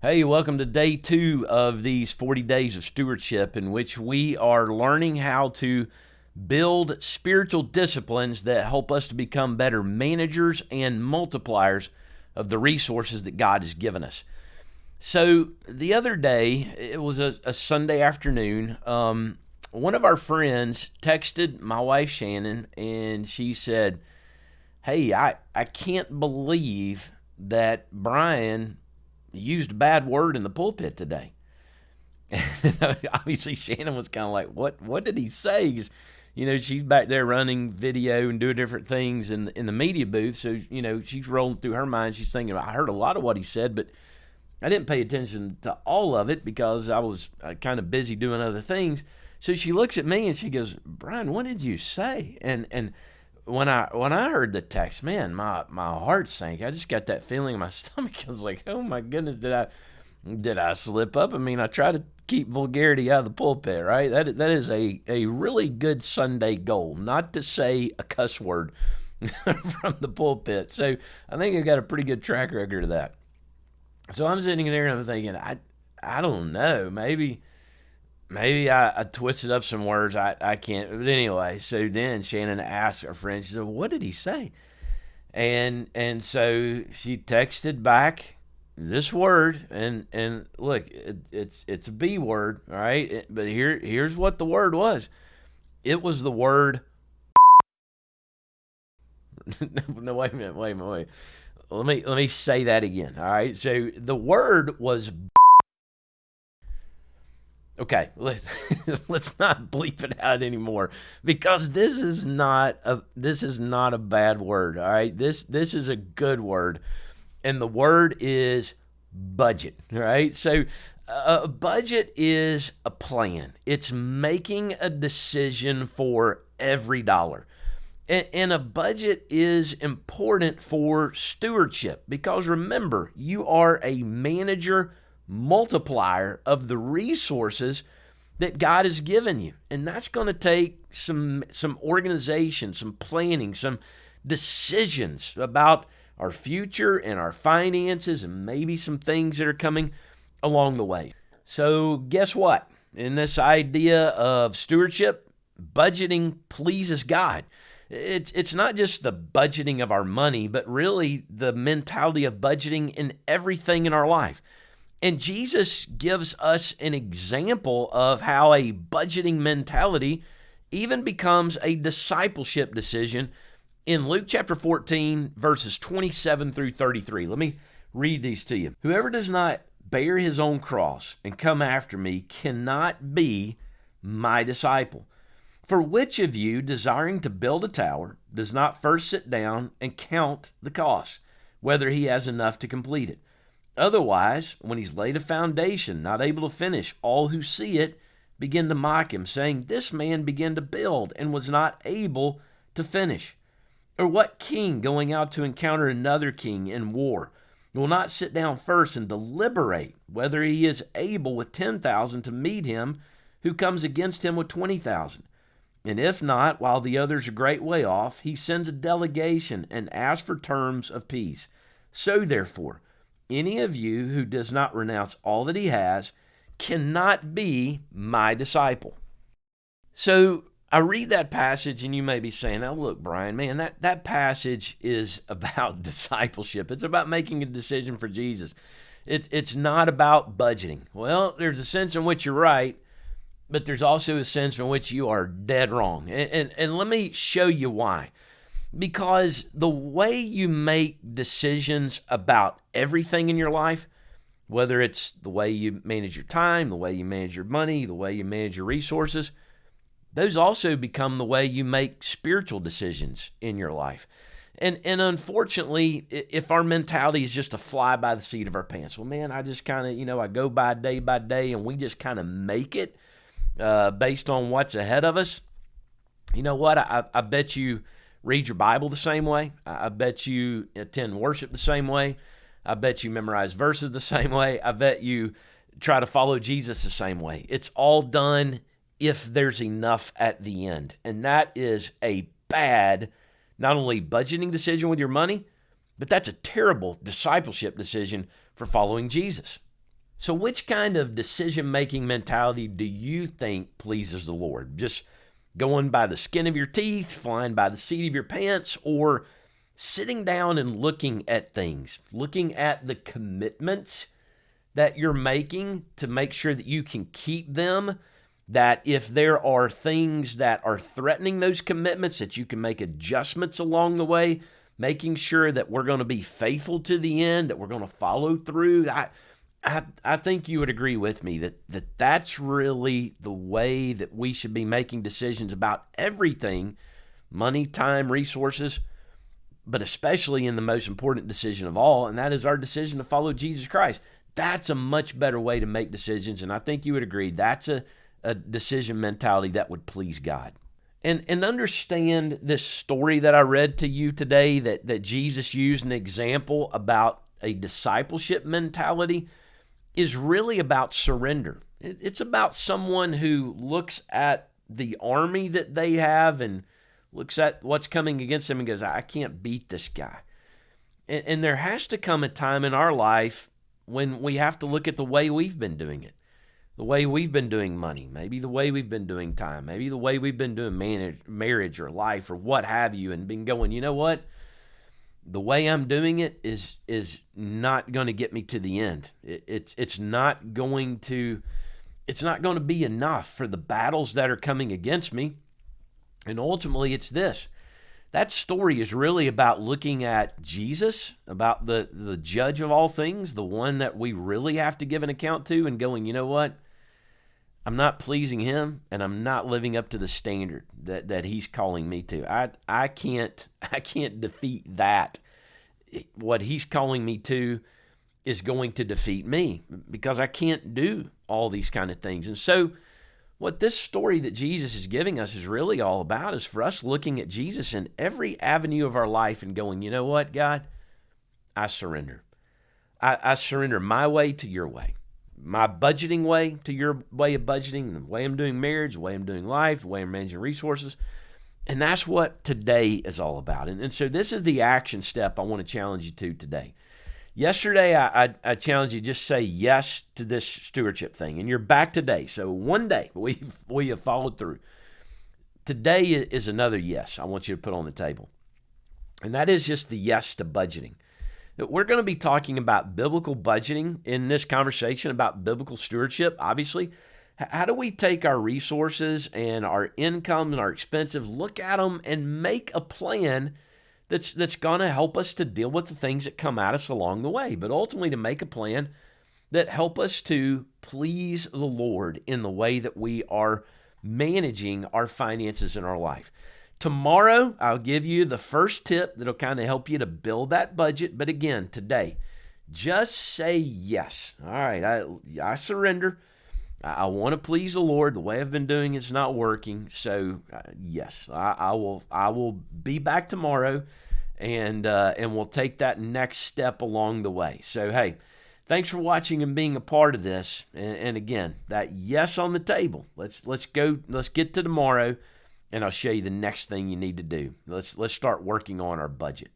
Hey, welcome to day 2 of these 40 days of stewardship, in which we are learning how to build spiritual disciplines that help us to become better managers and multipliers of the resources that God has given us. So the other day, it was a Sunday afternoon. One of our friends texted my wife Shannon, and she said, "Hey, I can't believe that Brian used a bad word in the pulpit today." And obviously, Shannon was kind of like, "What did he say?" 'Cause, she's back there running video and doing different things in the media booth. So, she's rolling through her mind. She's thinking, I heard a lot of what he said, but I didn't pay attention to all of it because I was kind of busy doing other things. So she looks at me and she goes, "Brian, what did you say?" And when I heard the text, man, my heart sank. I just got that feeling in my stomach. I was like, "Oh my goodness, did I slip up?" I mean, I try to keep vulgarity out of the pulpit, right? That is a really good Sunday goal, not to say a cuss word from the pulpit. So I think I've got a pretty good track record of that. So I'm sitting there and I'm thinking, I don't know, maybe I twisted up some words. I can't. But anyway, so then Shannon asked her friend, she said, "What did he say?" And so she texted back this word, and look, it's a B word, all right? But here's what the word was. It was the word. No, wait a minute. Let me say that again, all right? So the word was. Okay, let's not bleep it out anymore, because this is not a bad word. All right, this is a good word, and the word is budget. All right, so a budget is a plan. It's making a decision for every dollar, and a budget is important for stewardship, because remember, you are a manager multiplier of the resources that God has given you. And that's going to take some organization, some planning, some decisions about our future and our finances, and maybe some things that are coming along the way. So guess what? In this idea of stewardship, budgeting pleases God. It's not just the budgeting of our money, but really the mentality of budgeting in everything in our life. And Jesus gives us an example of how a budgeting mentality even becomes a discipleship decision in Luke chapter 14, verses 27 through 33. Let me read these to you. "Whoever does not bear his own cross and come after me cannot be my disciple. For which of you, desiring to build a tower, does not first sit down and count the cost, whether he has enough to complete it? Otherwise, when he's laid a foundation, not able to finish, all who see it begin to mock him, saying, 'This man began to build and was not able to finish.' Or what king, going out to encounter another king in war, will not sit down first and deliberate whether he is able with 10,000 to meet him who comes against him with 20,000? And if not, while the others are a great way off, he sends a delegation and asks for terms of peace. So therefore, any of you who does not renounce all that he has cannot be my disciple." So I read that passage, and you may be saying, "Now look, Brian, man, that passage is about discipleship. It's about making a decision for Jesus. It's not about budgeting." Well, there's a sense in which you're right, but there's also a sense in which you are dead wrong. And let me show you why. Because the way you make decisions about everything in your life, whether it's the way you manage your time, the way you manage your money, the way you manage your resources, those also become the way you make spiritual decisions in your life. And unfortunately, if our mentality is just to fly by the seat of our pants, well, man, I just kind of, I go by day, and we just kind of make it based on what's ahead of us. You know what? I bet you read your Bible the same way. I bet you attend worship the same way. I bet you memorize verses the same way. I bet you try to follow Jesus the same way. It's all done if there's enough at the end. And that is a bad, not only budgeting decision with your money, but that's a terrible discipleship decision for following Jesus. So which kind of decision-making mentality do you think pleases the Lord? Just going by the skin of your teeth, flying by the seat of your pants, or sitting down and looking at things, looking at the commitments that you're making to make sure that you can keep them, that if there are things that are threatening those commitments, that you can make adjustments along the way, making sure that we're going to be faithful to the end, that we're going to follow through. I think you would agree with me that that's really the way that we should be making decisions about everything, money, time, resources, but especially in the most important decision of all, and that is our decision to follow Jesus Christ. That's a much better way to make decisions, and I think you would agree that's a decision mentality that would please God. And understand this story that I read to you today, that Jesus used an example about a discipleship mentality, is really about surrender. It's about someone who looks at the army that they have and looks at what's coming against them and goes, I can't beat this guy. And there has to come a time in our life when we have to look at the way we've been doing it, the way we've been doing money, maybe the way we've been doing time, maybe the way we've been doing marriage or life or what have you, and been going, you know what? The way I'm doing it is not going to get me to the end. It's not going to be enough for the battles that are coming against me. And ultimately, it's this. That story is really about looking at Jesus, about the judge of all things, the one that we really have to give an account to, and going, you know what? I'm not pleasing him, and I'm not living up to the standard that he's calling me to. I can't defeat that. What he's calling me to is going to defeat me because I can't do all these kind of things. And so what this story that Jesus is giving us is really all about is for us looking at Jesus in every avenue of our life and going, you know what, God? I surrender. I surrender my way to your way. My budgeting way to your way of budgeting, the way I'm doing marriage, the way I'm doing life, the way I'm managing resources. And that's what today is all about. And so this is the action step I want to challenge you to today. Yesterday, I challenged you to just say yes to this stewardship thing. And you're back today. So one day, we have followed through. Today is another yes I want you to put on the table. And that is just the yes to budgeting. We're going to be talking about biblical budgeting in this conversation, about biblical stewardship, obviously. How do we take our resources and our income and our expenses, look at them and make a plan that's going to help us to deal with the things that come at us along the way, but ultimately to make a plan that help us to please the Lord in the way that we are managing our finances in our life. Tomorrow, I'll give you the first tip that'll kind of help you to build that budget. But again, today, just say yes. All right, I surrender. I want to please the Lord. The way I've been doing it's not working. So yes, I will be back tomorrow, and we'll take that next step along the way. So hey, thanks for watching and being a part of this. And again, that yes on the table. Let's get to tomorrow. And I'll show you the next thing you need to do. Let's start working on our budget.